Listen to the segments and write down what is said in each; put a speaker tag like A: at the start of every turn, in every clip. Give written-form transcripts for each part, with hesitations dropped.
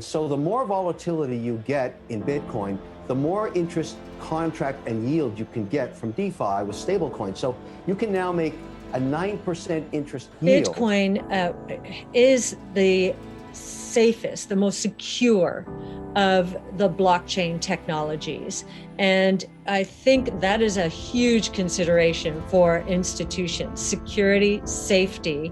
A: So the more volatility you get in Bitcoin, the more interest, contract, and yield you can get from DeFi with stablecoins. So you can now make a 9% interest yield.
B: Bitcoin is the safest, the most secure of the blockchain technologies. And I think that is a huge consideration for institutions: security, safety.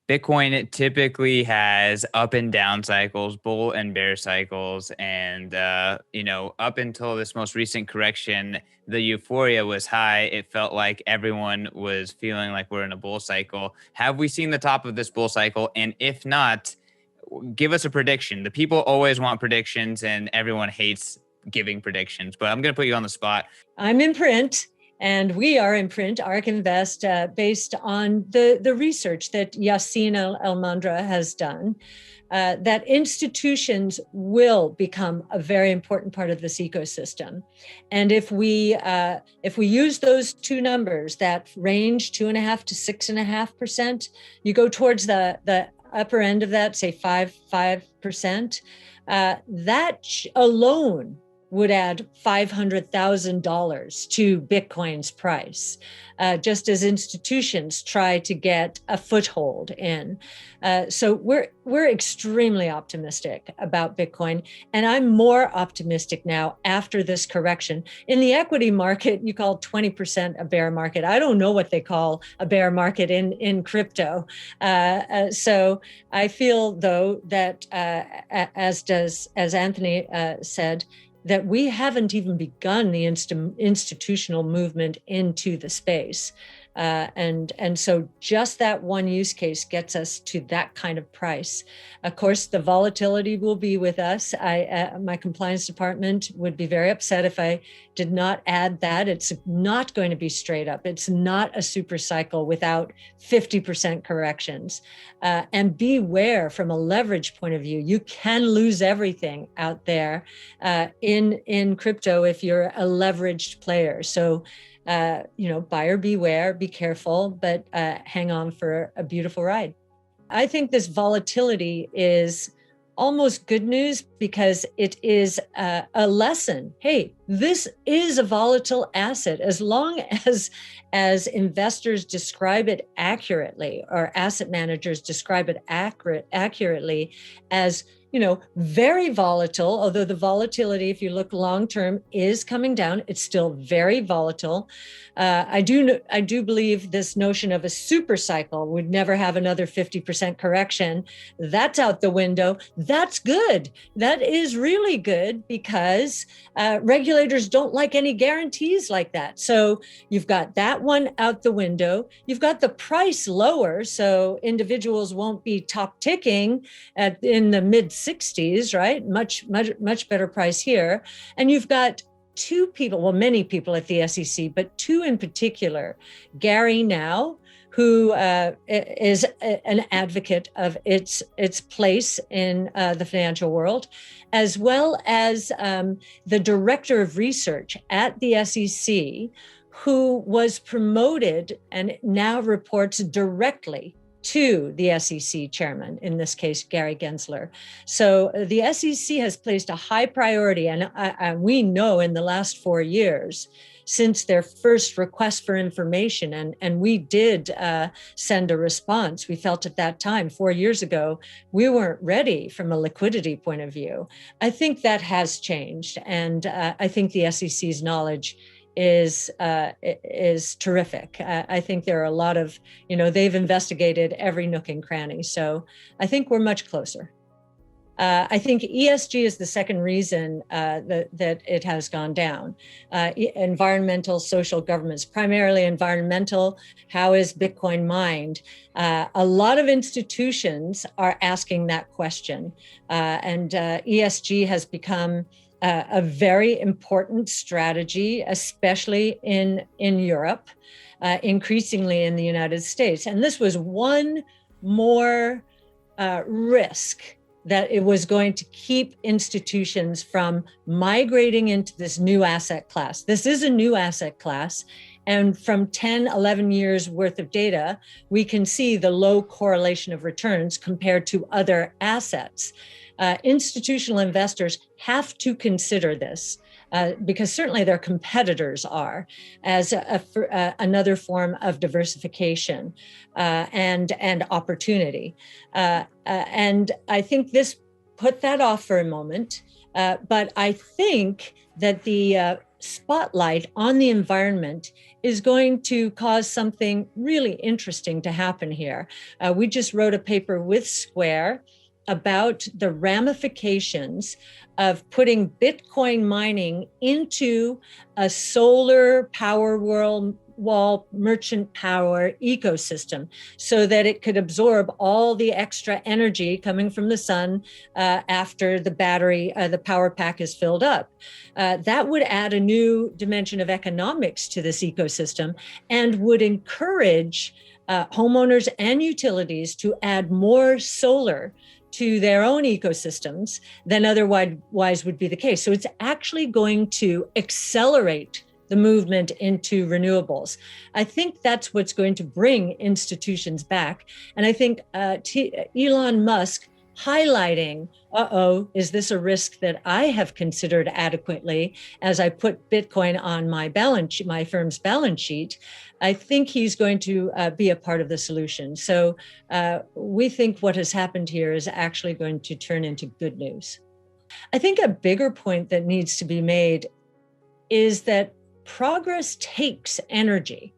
C: Bitcoin typically has up and down cycles, bull and bear cycles. And, up until this most recent correction, the euphoria was high. It felt like everyone was feeling like we're in a bull cycle. Have we seen the top of this bull cycle? And if not, give us a prediction. The people always want predictions and everyone hates giving predictions, but I'm going to put you on the spot.
B: I'm in print. And we are in print, ARK Invest, based on the research that Yassin El-Mandra has done, that institutions will become a very important part of this ecosystem. And if we use those two numbers, that range 2.5% to 6.5%, you go towards the upper end of that, say 5%, that alone would add $500,000 to Bitcoin's price, just as institutions try to get a foothold in. So we're extremely optimistic about Bitcoin, and I'm more optimistic now after this correction. In the equity market, you call 20% a bear market. I don't know what they call a bear market in crypto. So I feel, though, that as Anthony said, that we haven't even begun the institutional movement into the space. And so just that one use case gets us to that kind of price. Of course, the volatility will be with us. My compliance department would be very upset if I did not add that. It's not going to be straight up. It's not a super cycle without 50% corrections. And beware, from a leverage point of view, you can lose everything out there in crypto if you're a leveraged player. So buyer beware, be careful, but hang on for a beautiful ride. I think this volatility is almost good news because it is a lesson. Hey, this is a volatile asset. As long as investors describe it accurately, or asset managers describe it accurately as very volatile, although the volatility, if you look long-term, is coming down. It's still very volatile. I do believe this notion of a super cycle would never have another 50% correction. That's out the window. That's good. That is really good because regulators don't like any guarantees like that. So you've got that one out the window. You've got the price lower, so individuals won't be top ticking in the mid 60s, right? Much better price here. And you've got two people, well, many people at the SEC, but two in particular, Gary Now, who is an advocate of its place in the financial world, as well as the director of research at the SEC, who was promoted and now reports directly to the SEC chairman, in this case, Gary Gensler. So the SEC has placed a high priority, and we know in the last 4 years, since their first request for information, and we did send a response. We felt at that time, 4 years ago, we weren't ready from a liquidity point of view. I think that has changed, and I think the SEC's knowledge is terrific. I think there are a lot of, they've investigated every nook and cranny. So I think we're much closer. I think ESG is the second reason that it has gone down. Environmental, social governance, primarily environmental. How is Bitcoin mined? A lot of institutions are asking that question. And ESG has become a very important strategy, especially in Europe, increasingly in the United States. And this was one more risk that it was going to keep institutions from migrating into this new asset class. This is a new asset class. And from 10, 11 years worth of data, we can see the low correlation of returns compared to other assets. Institutional investors have to consider this. Because certainly their competitors are, as another form of diversification and opportunity. And I think this put that off for a moment, but I think that the spotlight on the environment is going to cause something really interesting to happen here. We just wrote a paper with Square about the ramifications of putting Bitcoin mining into a solar power wall merchant power ecosystem so that it could absorb all the extra energy coming from the sun after the battery, the power pack is filled up. That would add a new dimension of economics to this ecosystem and would encourage homeowners and utilities to add more solar to their own ecosystems than otherwise would be the case. So it's actually going to accelerate the movement into renewables. I think that's what's going to bring institutions back. And I think Elon Musk highlighting, is this a risk that I have considered adequately as I put Bitcoin on my balance sheet, my firm's balance sheet? I think he's going to be a part of the solution. So we think what has happened here is actually going to turn into good news. I think a bigger point that needs to be made is that progress takes energy.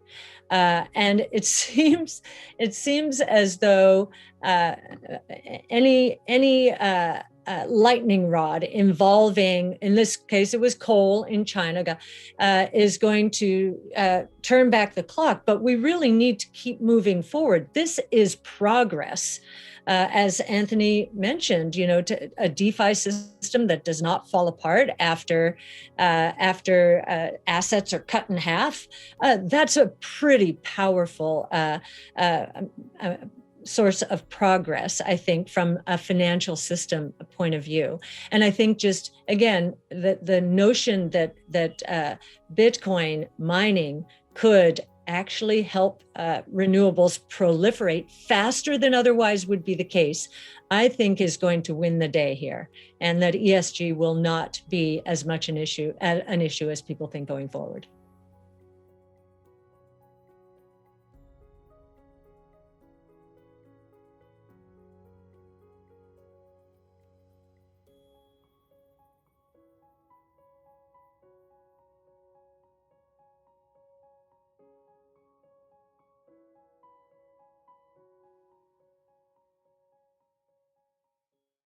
B: And it seems as though any lightning rod involving, in this case, it was coal in China, is going to turn back the clock. But we really need to keep moving forward. This is progress. As Anthony mentioned, to a DeFi system that does not fall apart after assets are cut in half. That's a pretty powerful source of progress, I think, from a financial system point of view. And I think just, again, the notion that Bitcoin mining could actually help renewables proliferate faster than otherwise would be the case, I think is going to win the day here, and that ESG will not be as much an issue as people think going forward.